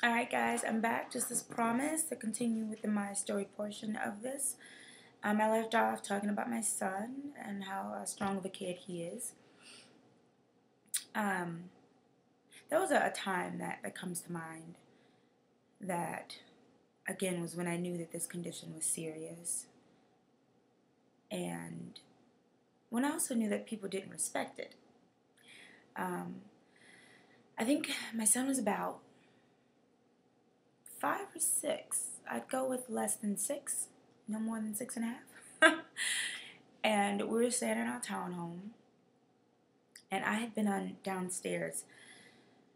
Alright guys, I'm back just as promised to continue with my story portion of this. I left off talking about my son and how strong of a kid he is. Um, there was a time that comes to mind that, again, was when I knew that this condition was serious. And when I also knew that people didn't respect it. I think my son was about 5 or 6. I'd go with less than 6, no more than 6.5. And we were staying in our townhome, and I had been on downstairs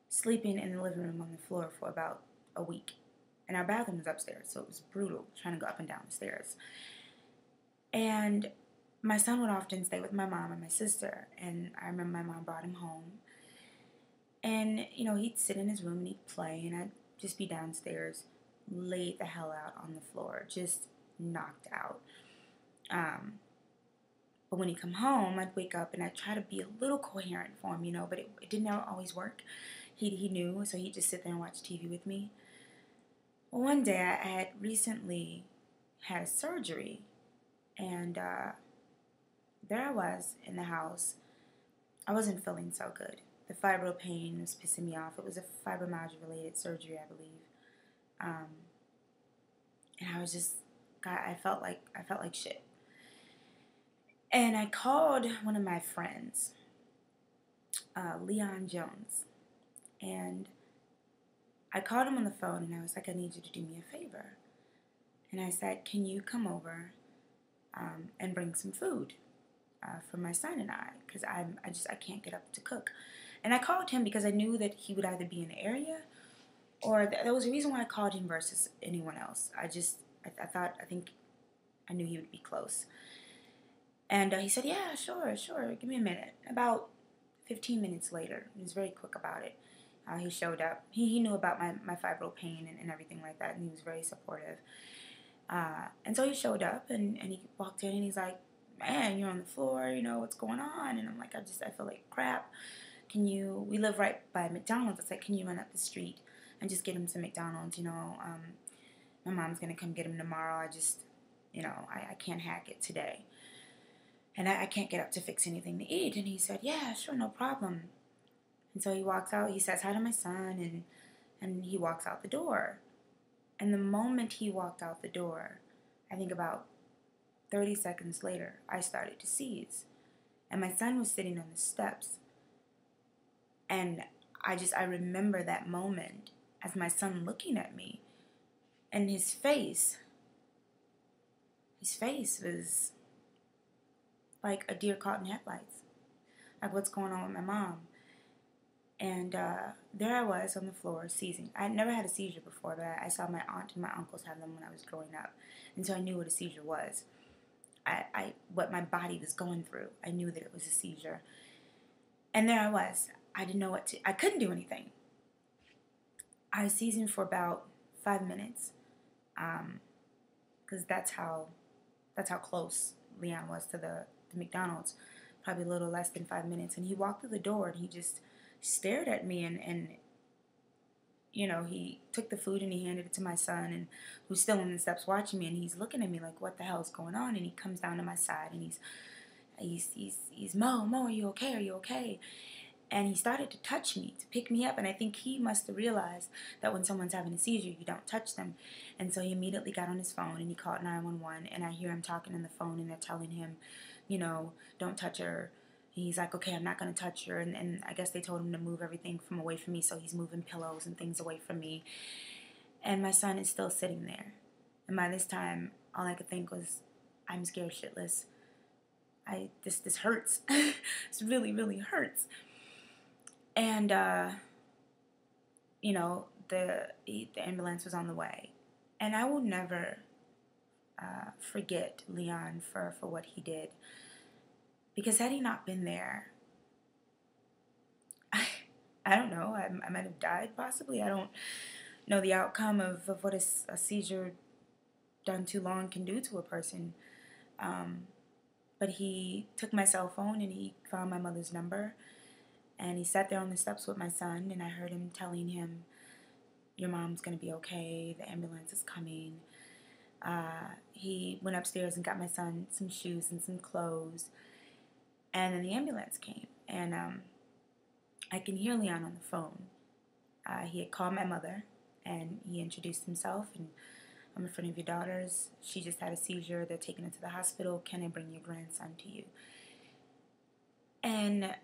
sleeping in the living room on the floor for about a week. And our bathroom was upstairs, so it was brutal trying to go up and down the stairs. And my son would often stay with my mom and my sister, and I remember my mom brought him home. And, he'd sit in his room and he'd play, and I'd just be downstairs, laid the hell out on the floor, just knocked out. But when he'd come home, I'd wake up and I'd try to be a little coherent for him, but it didn't always work. He knew, so he'd just sit there and watch TV with me. Well, one day I had recently had a surgery, and there I was in the house. I wasn't feeling so good. The fibro pain was pissing me off. It was a fibromyalgia-related surgery, I believe. And I was just, God, I felt like shit. And I called one of my friends, Leon Jones, and I called him on the phone, and I was like, I need you to do me a favor. And I said, can you come over and bring some food for my son and I, because I can't get up to cook. And I called him because I knew that he would either be in the area, or there was a reason why I called him versus anyone else. I think I knew he would be close. And he said, yeah, sure, give me a minute. About 15 minutes later, he was very quick about it. He showed up. He knew about my fibro pain and everything like that, and he was very supportive. And so he showed up, and he walked in, and he's like, man, you're on the floor, what's going on? And I'm like, I feel like crap. We live right by McDonald's. It's like, can you run up the street and just get him some McDonald's, my mom's going to come get him tomorrow. I can't hack it today. And I can't get up to fix anything to eat. And he said, yeah, sure, no problem. And so he walks out, he says hi to my son, and he walks out the door. And the moment he walked out the door, I think about 30 seconds later, I started to seize. And my son was sitting on the steps. And I remember that moment as my son looking at me. And his face was like a deer caught in headlights. Like, what's going on with my mom? And there I was on the floor seizing. I had never had a seizure before, but I saw my aunt and my uncles have them when I was growing up. And so I knew what a seizure was. What my body was going through. I knew that it was a seizure. And there I was. I didn't know I couldn't do anything. I was seizing for about 5 minutes. Because that's how close Leon was to the McDonald's. Probably a little less than 5 minutes. And he walked through the door, and he just stared at me, and he took the food and he handed it to my son, and who's still on the steps watching me, and he's looking at me like, what the hell's going on? And he comes down to my side, and he's Mo, are you okay? And he started to touch me, to pick me up, and I think he must have realized that when someone's having a seizure, you don't touch them. And so he immediately got on his phone, and he called 911, and I hear him talking on the phone, and they're telling him, don't touch her. He's like, okay, I'm not going to touch her. And I guess they told him to move everything from away from me, so he's moving pillows and things away from me. And my son is still sitting there. And by this time, all I could think was, I'm scared shitless. This hurts. This really, really hurts. And, the ambulance was on the way. And I will never forget Leon for what he did. Because had he not been there, I don't know, I might have died possibly. I don't know the outcome of what a seizure done too long can do to a person. But he took my cell phone and he found my mother's number. And he sat there on the steps with my son, and I heard him telling him your mom's going to be okay. The ambulance is coming. He went upstairs and got my son some shoes and some clothes. And then the ambulance came. And I can hear Leon on the phone. He had called my mother, and he introduced himself. And I'm in front of your daughters. She just had a seizure. They're taking her to the hospital. Can I bring your grandson to you? And,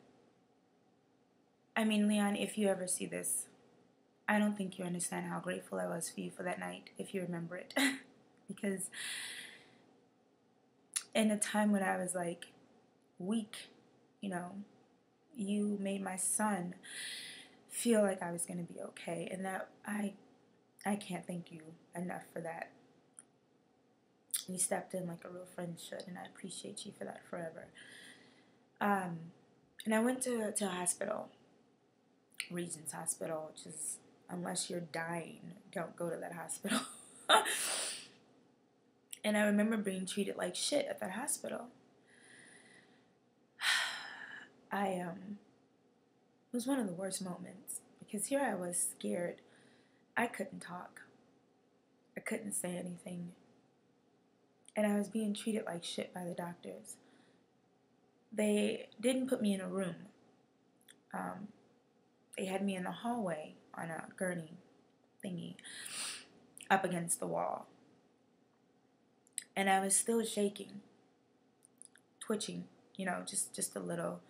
I mean, Leon, if you ever see this, I don't think you understand how grateful I was for you for that night, if you remember it. Because in a time when I was, like, weak, you know, you made my son feel like I was going to be okay. And that, I can't thank you enough for that. You stepped in like a real friend should, and I appreciate you for that forever. And I went to a hospital, Regent's Hospital, which is, unless you're dying, don't go to that hospital. And I remember being treated like shit at that hospital. It was one of the worst moments, because here I was scared. I couldn't talk. I couldn't say anything. And I was being treated like shit by the doctors. They didn't put me in a room. They had me in the hallway on a gurney thingy up against the wall. And I was still shaking, twitching, you know, just a little.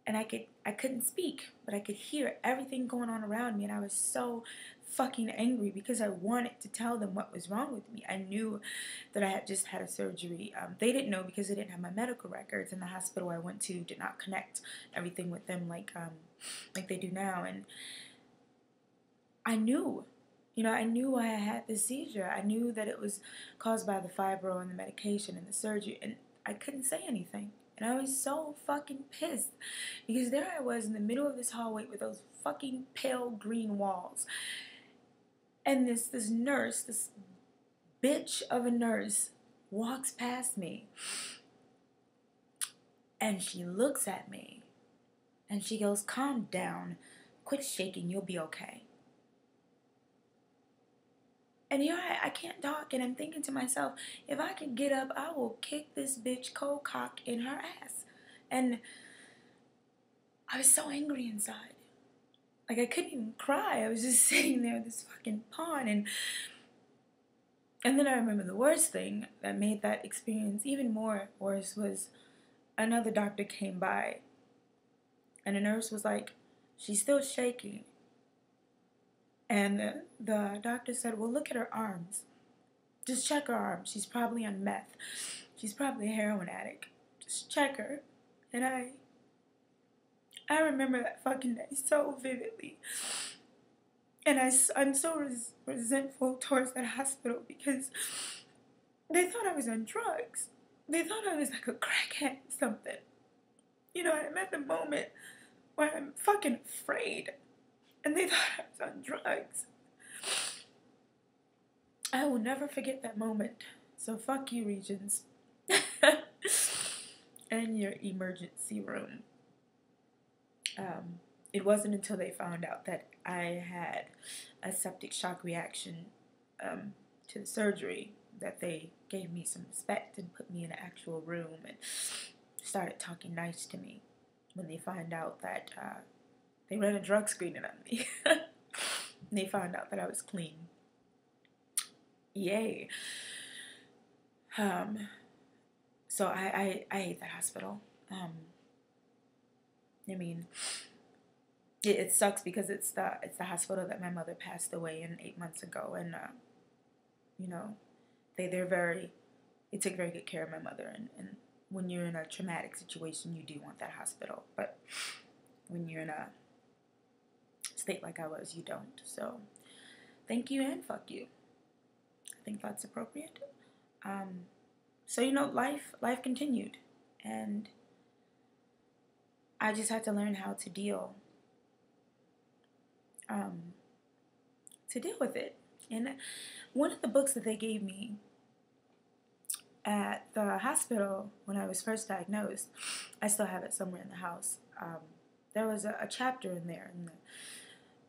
And I couldn't speak, but I could hear everything going on around me. And I was so fucking angry because I wanted to tell them what was wrong with me. I knew that I had just had a surgery. They didn't know because they didn't have my medical records, and the hospital I went to did not connect everything with them like they do now. And I knew, you know, I knew why I had this seizure. I knew that it was caused by the fibro and the medication and the surgery, and I couldn't say anything. And I was so fucking pissed because there I was in the middle of this hallway with those fucking pale green walls. And this nurse, this bitch of a nurse, walks past me. And she looks at me. And she goes, "Calm down. Quit shaking. You'll be okay." And here I can't talk, and I'm thinking to myself, if I can get up, I will kick this bitch cold cock in her ass. And I was so angry inside. Like, I couldn't even cry. I was just sitting there, this fucking pawn. And then I remember the worst thing that made that experience even more worse was another doctor came by. And the nurse was like, "She's still shaking." And the doctor said, "Well, look at her arms. Just check her arms. She's probably on meth. She's probably a heroin addict. Just check her." And I remember that fucking day so vividly. And I'm so resentful towards that hospital because they thought I was on drugs. They thought I was like a crackhead or something. You know, I'm at the moment where I'm fucking afraid. And they thought I was on drugs. I will never forget that moment. So fuck you, Regents. And your emergency room. It wasn't until they found out that I had a septic shock reaction to the surgery that they gave me some respect and put me in an actual room and started talking nice to me when they found out that they ran a drug screening on me. They found out that I was clean. Yay. So I hate that hospital. I mean, it sucks because it's the hospital that my mother passed away in 8 months ago, and you know, they took very good care of my mother, and when you're in a traumatic situation, you do want that hospital, but when you're in a state like I was, you don't. So thank you and fuck you. I think that's appropriate. So, you know, life continued, and I just had to learn how to deal with it. And one of the books that they gave me at the hospital when I was first diagnosed, I still have it somewhere in the house. There was a chapter in there, and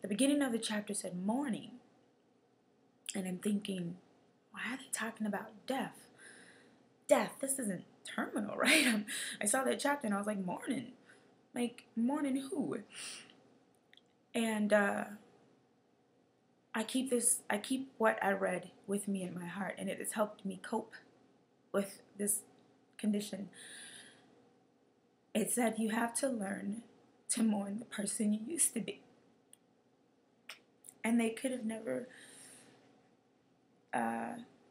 the beginning of the chapter said morning. And I'm thinking, why are they talking about death? Death, this isn't terminal, right? I saw that chapter and I was like, morning? Like, morning who? And I keep what I read with me in my heart, and it has helped me cope with this condition. It said you have to learn to mourn the person you used to be. And they could have never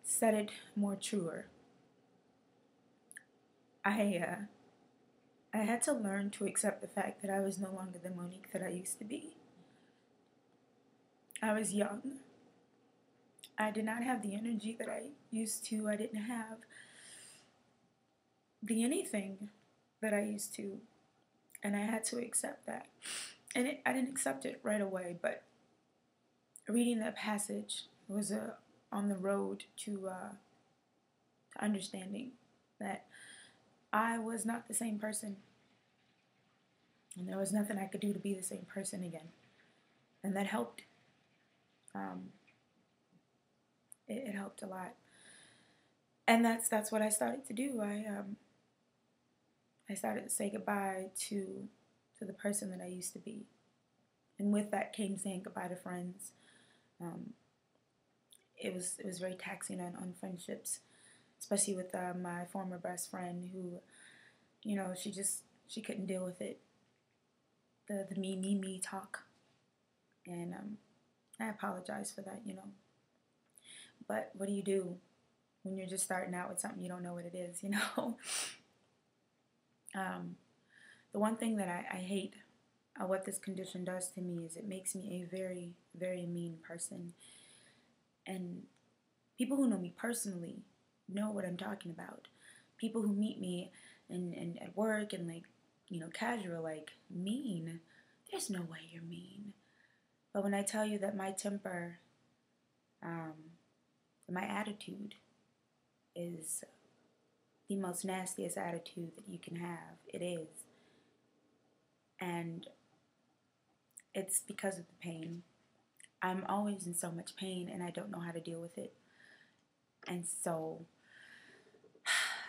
said it more truer. I had to learn to accept the fact that I was no longer the Monique that I used to be. I was young. I did not have the energy that I used to. I didn't have the anything that I used to. And I had to accept that. And I didn't accept it right away, but reading that passage was on the road to understanding that I was not the same person. And there was nothing I could do to be the same person again. And that helped. It helped a lot. And that's what I started to do. I started to say goodbye to the person that I used to be. And with that came saying goodbye to friends. It was very taxing on friendships, especially with my former best friend who, you know, she couldn't deal with it. The me talk. And I apologize for that, you know. But what do you do when you're just starting out with something you don't know what it is, you know? The one thing that I hate what this condition does to me is it makes me a very, very mean person. And people who know me personally know what I'm talking about. People who meet me and at work and, like, you know, casual, like, mean. There's no way you're mean. But when I tell you that my temper, my attitude is the most nastiest attitude that you can have, it is. And it's because of the pain. I'm always in so much pain and I don't know how to deal with it. And so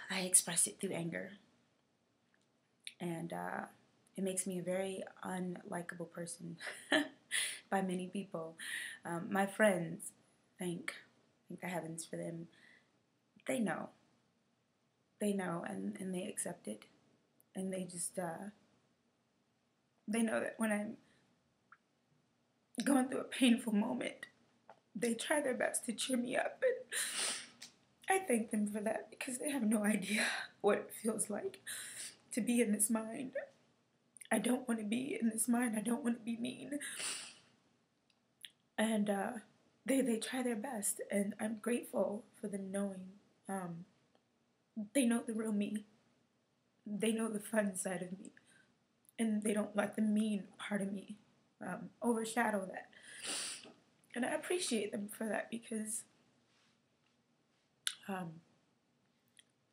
I express it through anger. And it makes me a very unlikable person by many people. My friends, thank the heavens for them, they know. They know and they accept it. And they just, they know that when I'm going through a painful moment, they try their best to cheer me up. And I thank them for that because they have no idea what it feels like to be in this mind. I don't want to be in this mind. I don't want to be mean. And they try their best, and I'm grateful for them knowing. They know the real me. They know the fun side of me. And they don't let the mean part of me overshadow that. And I appreciate them for that because,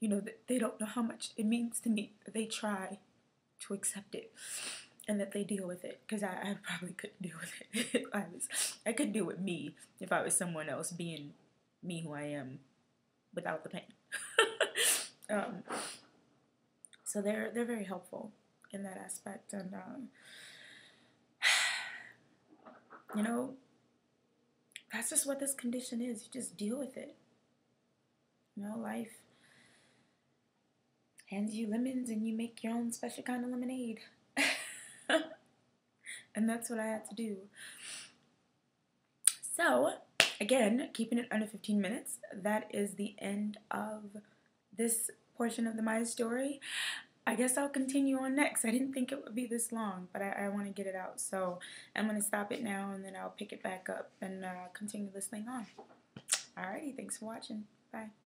you know, they don't know how much it means to me that they try to accept it and that they deal with it, because I probably couldn't deal with it if I could deal with me if I was someone else being me who I am without the pain. So they're very helpful in that aspect, and you know, that's just what this condition is. You just deal with it. You know, life hands you lemons and you make your own special kind of lemonade. And that's what I had to do. So, again, keeping it under 15 minutes, that is the end of this portion of my story. I guess I'll continue on next. I didn't think it would be this long, but I want to get it out. So I'm going to stop it now, and then I'll pick it back up and continue this thing on. Alrighty, thanks for watching. Bye.